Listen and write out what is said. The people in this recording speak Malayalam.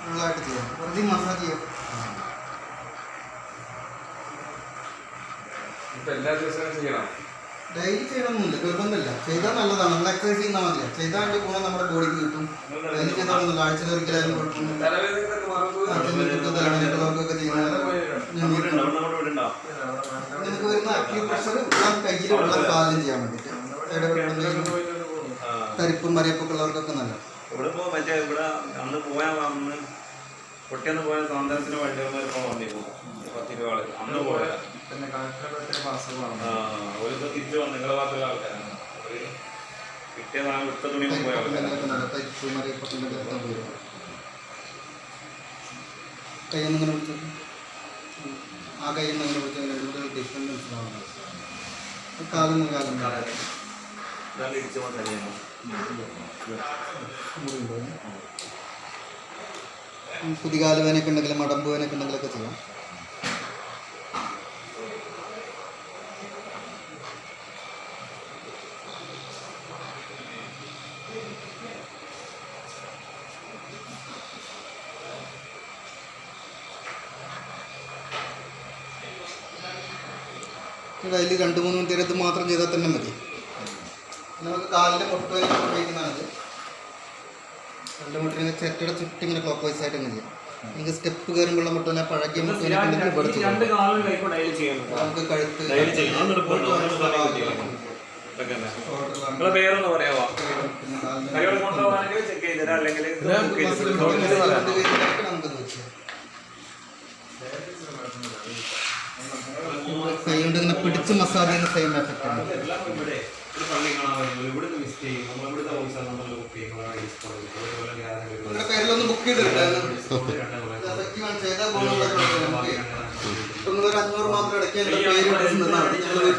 ഫുള്ളായിട്ട് ചെയ്യാം. വെറുതെ മസാജ് ചെയ്യാം. എല്ലാ ദിവസവും ചെയ്യണം. ഡെയിലി ചെയ്യണമെന്നില്ല, നിർബന്ധമില്ല. ചെയ്താൽ നല്ലതാണ്. നമ്മൾ എക്സസൈസ് ചെയ്യുന്നാൽ മതിയാ. ചെയ്താൽ അതിൻ്റെ ഗുണം നമ്മുടെ ബോഡിക്ക് കിട്ടും. ഡെയിലി ചെയ്താൽ ആഴ്ചയിൽ ഒരിക്കലായാലും കുഴപ്പമൊന്നുമില്ല. തലവേദനകളൊക്കെ ചെയ്യുന്നത് നമുക്ക് വരുന്ന അക്യൂപ്രഷർ കയ്യിൽ ഉള്ള കാലം ചെയ്യാൻ വേണ്ടിയിട്ട് തരിപ്പും മരയപ്പൊക്കെ ഉള്ളവർക്കൊക്കെ നല്ല. ഇവിടെ ഇപ്പോൾ മറ്റേ ഇവിടെ അന്ന് വന്ന് പൊട്ടിയന്ന് പോയ സ്വാതന്ത്ര്യത്തിന് വണ്ടിയന്മാരിപ്പോൾ വന്നിരുന്നു 10-20 ആള് അന്ന് പോയാൽ ഒരു തിരിച്ചു വന്നു. നിങ്ങളുടെ ഭാഗത്തുള്ള ആൾക്കാരാണ് പിറ്റേ നാളെ വിട്ട തുണി പോയ ആൾക്കാരാണ്. കയ്യൊന്നിങ്ങനെ വിളിച്ചു, ആ കയ്യൊന്നിങ്ങനെ വിളിച്ചാൽ രണ്ടുകൂടെ ഡിഫറൻറ്റ് മനസ്സിലാവുന്നത്. കാലം കാലം ഇടിച്ചു തന്നെയാണ്. കുതികാല വേനൊക്കെ ഉണ്ടെങ്കിൽ മടമ്പ് വേനൊക്കെ ഉണ്ടെങ്കിലൊക്കെ ചെയ്യാം. അതിൽ 2-3 മിനിറ്റ് ഇത് മാത്രം ചെയ്താൽ തന്നെ മതി. നമുക്ക് കാലിൻ്റെ മുട്ടുവേനൊക്കെ ഉപയോഗിക്കുന്നതാണിത്. 2 മുട്ടിനെ ചെറ്റയുടെ ചുറ്റിങ്ങനെ ക്ലോക്ക് വൈസ് ആയിട്ട് ഇങ്ങനെ ചെയ്യാം. നിങ്ങൾക്ക് സ്റ്റെപ്പ് കയറുമ്പോഴുള്ള മുട്ടുവിനെ പഴകിയ മുട്ടുവിനെ ഇവിടെ ചെയ്യാം. നമുക്ക് കഴുത്ത് പേരൊന്ന് പറയാമോ? കൈ കൊണ്ട് ഇങ്ങനെ പിടിച്ച് മസാജ് ചെയ്യുന്ന സെയിം എഫക്റ്റ് ആണ്. പേരിലൊന്ന് ബുക്ക് ചെയ്തിട്ടുണ്ടായിരുന്നു. 500 മാത്രം ഇടയ്ക്ക് പേര്